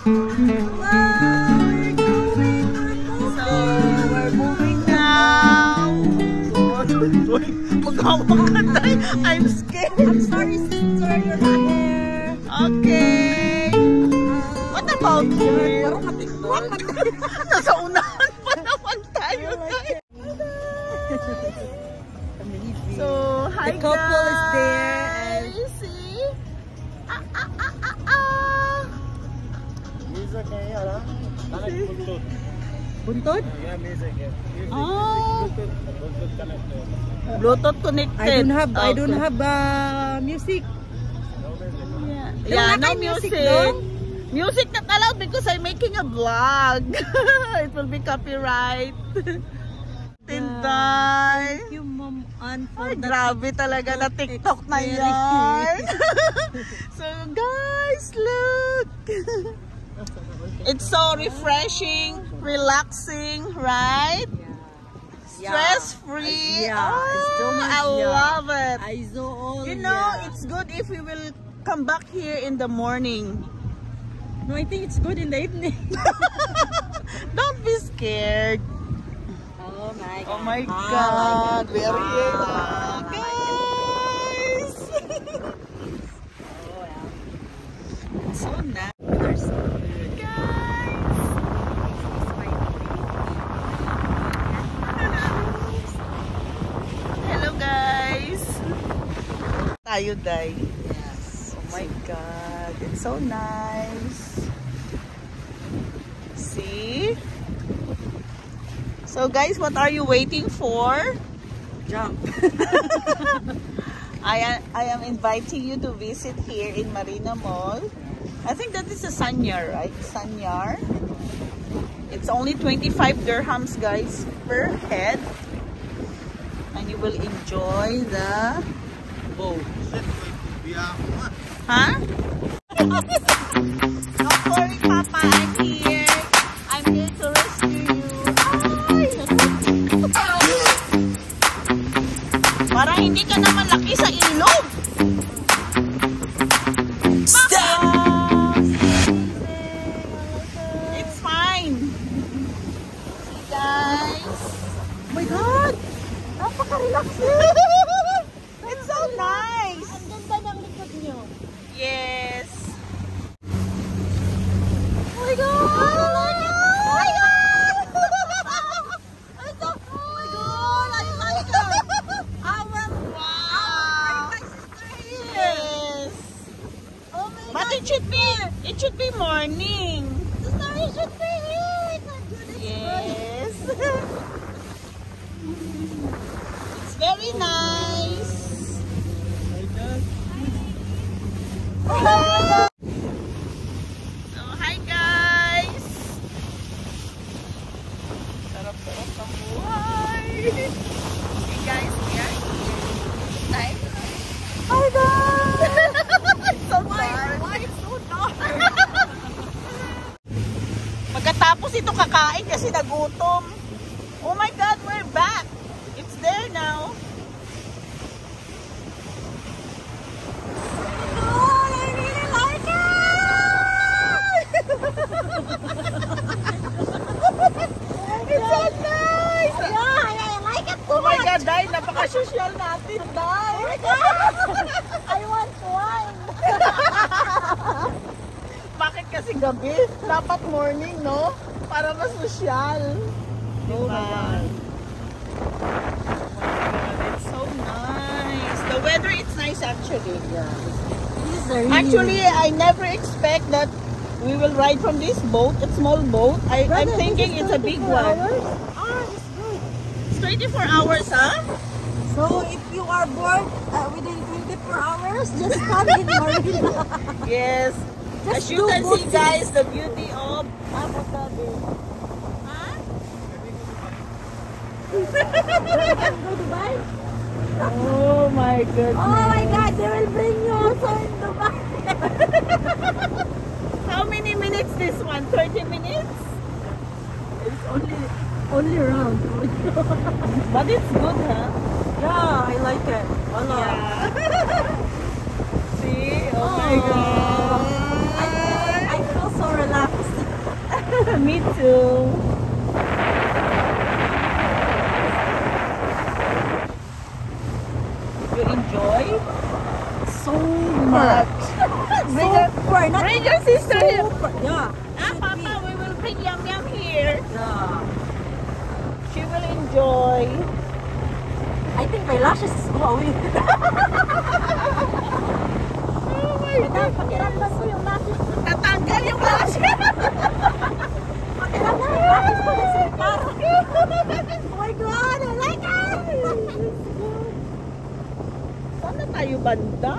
So, we're moving now. I'm scared. I'm sorry, sister, you're not here. Okay. What about you? Nasa unahan pa naman tayo. So, hi The couple is there. guys. See? Buntod? Oh. Bluetooth connected. I don't have music. Yeah, No, no not music. music, no? Music not allowed because I'm making a vlog. It will be copyright. Tinday. Thank you, Mom Ann, for Ay, the grabe talaga na TikTok na experience. yan. So guys, look. It's so refreshing, relaxing, right? Stress-free. Yeah, it's so much, I love it. I saw all. You know, it's good if we will come back here in the morning. No, I think it's good in the evening. Don't be scared. Oh my God. Oh my God. Very good. Guys. Oh, yeah. It's so nice. They're so good. Guys. Hello guys. Tayo, Day. Yes. Oh my God. It's so nice. See? So guys, what are you waiting for? Jump. I am inviting you to visit here in Marina Mall. I think that is a Sanyar, right? Sanyar. It's only 25 dirhams, guys, per head. And you will enjoy the boat. Huh? Don't worry, Papa. I'm here. I'm here to rescue you. Ay! Para hindi ka na malaki sa ilog. Stop! It's fine. See, guys. Oh my God! Napaka-relaxing. It's so nice. Ang ganda ng likod niyo. Yes. Oh my God! Oh my God! It's so cool. Oh my God! I like it. Wow! Yes. Oh my But God. it should be morning. The story should be here. It's not good. It's Yes. It's very nice. So, hi guys. Sarap-sarap ang buhay. Hey guys, we are here. Nice. Hi guys. It's so dark. Why it's so dark? Pagkatapos ito kakain kasi nagutom. Oh my God, we're back. It's there now. Oh, I really like it. It's so nice. Yeah, I like it Oh too my much. God, Day, napaka-social natin, Day. Oh my God. I want one. Bakit kasi gabi? Dapat morning, no? Para mas social. Oh my God. It's so nice. The weather is nice actually. Yeah. This is a really Actually, I never expect that we will ride from this boat, a small boat. I'm Brother, thinking this is it's a big 24 one. hours? Ah, it's good. It's 24 hours, huh? So if you are bored within 24 hours, just come in Marina. Yes. As Just you do can both see, guys, the beauty of Abu Dhabi. Huh? You can go Dubai? Oh my goodness. Oh my God, they will bring you also in Dubai. How many minutes this one? 30 minutes? It's only around. But it's good, huh? Yeah, I like it. Yeah. See? Oh my God. I feel so relaxed. Me too. You enjoy? So much. Super. Not Bring your sister here. super. Yeah. Ah, Papa, we will bring Yum Yum here. Yeah. She will enjoy. I think my lashes is glowing. Oh my God. Pakiramdam ko yung lashes. Natanggal yung lash. Pakiramdam yung lashes ko na sipar. Oh my God, I like it! Saan na tayo banda?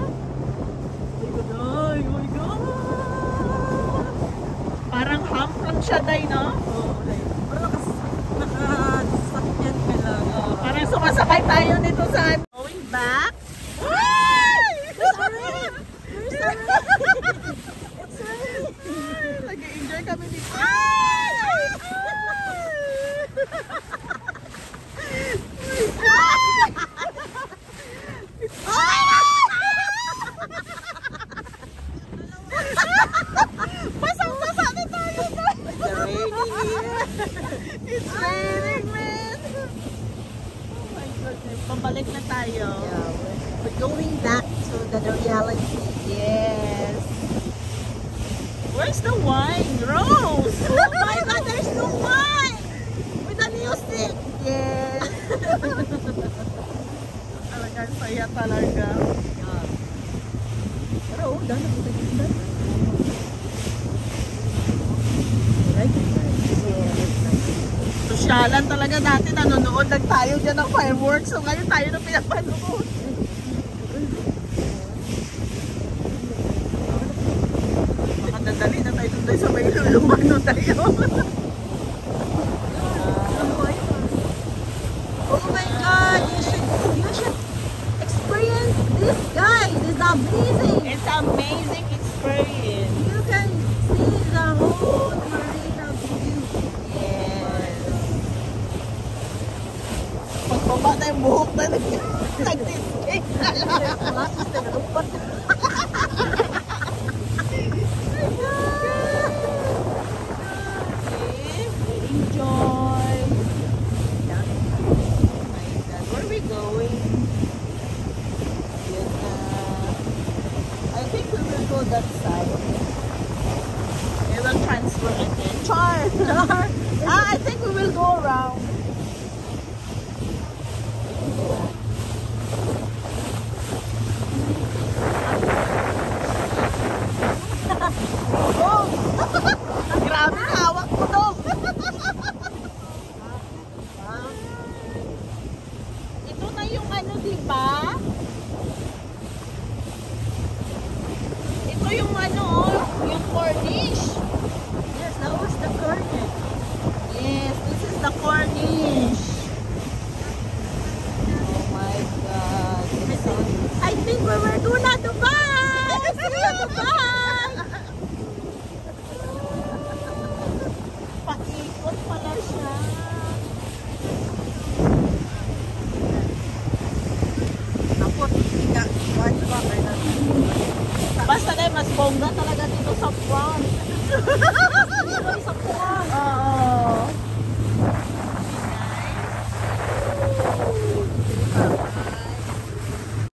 Oh my God! Parang hump lang siya, Day, no? Parang nakasakyan ka lang. Parang sumasakay tayo nito sa going back. Nag-enjoy kami dito. Basang-basa na tayo. It's raining, man. Oh my goodness. Pabalik na tayo. Yeah, we're going back to the reality. Yes. Where's the wine, Rose? Oh my God, there's no wine! With the music! Yes. Talaga, saya talaga. Pero dahil na kita ganda. Sosyalan talaga natin, nanonood lang tayo dyan ng fireworks. So ngayon tayo na pinapanood. Baka nadali na tayo doon sa may luluman doon tayo. Oh my God, you should experience this, guys. It's amazing. It's amazing experience. You can see the whole marina view. Yes. Pagbaba na yung buhok na nag-escape na lang. Lashes na nalupat. Enjoy. Where are we going? I think we will go that side. We will transfer again. Char! I think we will go around. Oh! Grabe, hawak mo dong! Ito na yung ano, diba? Ito yung ano, yung corniche. Yes, that was the corner. Yes, this is the corniche. Oh my God. I think we were gonna Dubai! See you, Dubai! Paikot pala siya. Ako, tika, watch ba kayo natin? Basta na mas bongga talaga dito sa front. Sa puwan. Oo.